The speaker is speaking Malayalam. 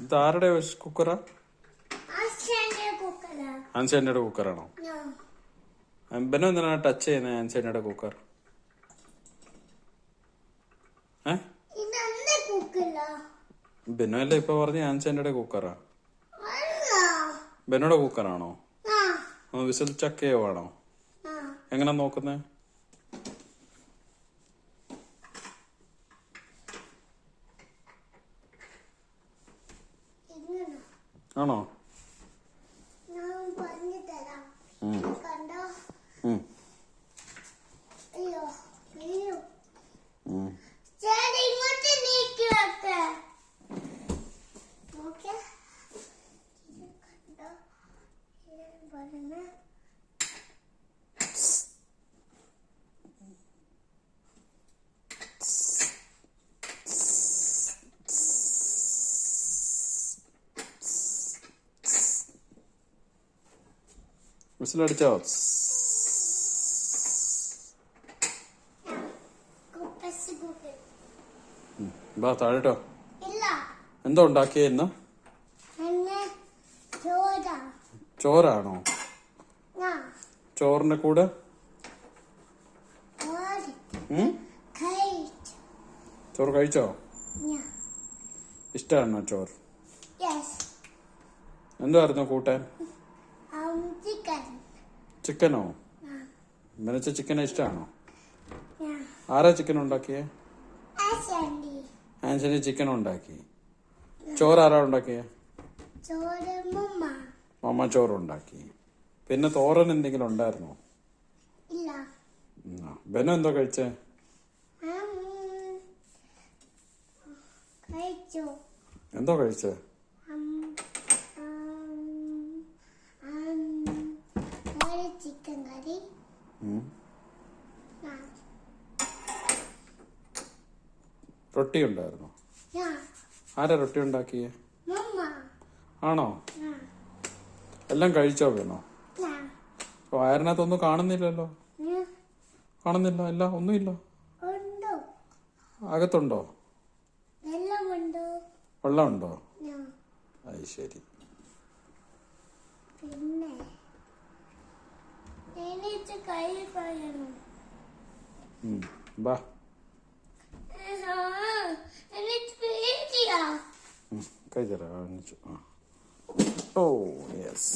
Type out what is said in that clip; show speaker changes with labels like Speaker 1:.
Speaker 1: ഇതാരുടെ കുക്കറാ? ആൻസേന്റെ കുക്കറാണോ? ബെനു എന്തിനാണ് ടച്ച് ചെയ്യുന്നത് ആൻസേന്റെ കുക്കർ? ബെനു അല്ലേ ഇപ്പൊ പറഞ്ഞ ആൻസേന്റെ കുക്കറാ? ബെനോടെ കുക്കറാണോ? വിസിൽ ചക്കയോ ആണോ? എങ്ങനെ നോക്കുന്നേ? ആണോ? വിസിലടിച്ചോ? ബാ താഴെട്ടോ. എന്തോ ഉണ്ടാക്കിയെന്ന്? ചോറാണോ? ചോറിന്റെ കൂടെ ചോറ് കഴിച്ചോ? ഇഷ്ടാണോ ചോറ്? എന്തായിരുന്നു കൂട്ടാൻ? ചിക്കനോ? മെനച്ച ചിക്കൻ ഇഷ്ടാണോ? ആരാ ചിക്കൻ ഉണ്ടാക്കിയേ? ആൻസണി ചിക്കൻ ഉണ്ടാക്കി. ചോറ് ആരാ ഉണ്ടാക്കിയേ? മമ്മ ചോറുണ്ടാക്കി. പിന്നെ തോരൻ എന്തെങ്കിലും ഉണ്ടായിരുന്നോ? ബെനു എന്തോ കഴിച്ചേ? എന്തോ കഴിച്ചേ?
Speaker 2: ചിക്കൻ കറി.
Speaker 1: റൊട്ടി ഉണ്ടായിരുന്നോ? ആരാ റൊട്ടി ഉണ്ടാക്കിയേ? ആണോ? എല്ലാം കഴിച്ചോ വേണോ? വയറിനകത്തൊന്നും കാണുന്നില്ലല്ലോ. കാണുന്നില്ല. ഇല്ല, ഒന്നുമില്ല. അകത്തുണ്ടോ? വെള്ളമുണ്ടോ? അത് ശരി.
Speaker 2: പിന്നെ
Speaker 1: ബാ കൈ തരാ. Oh yes.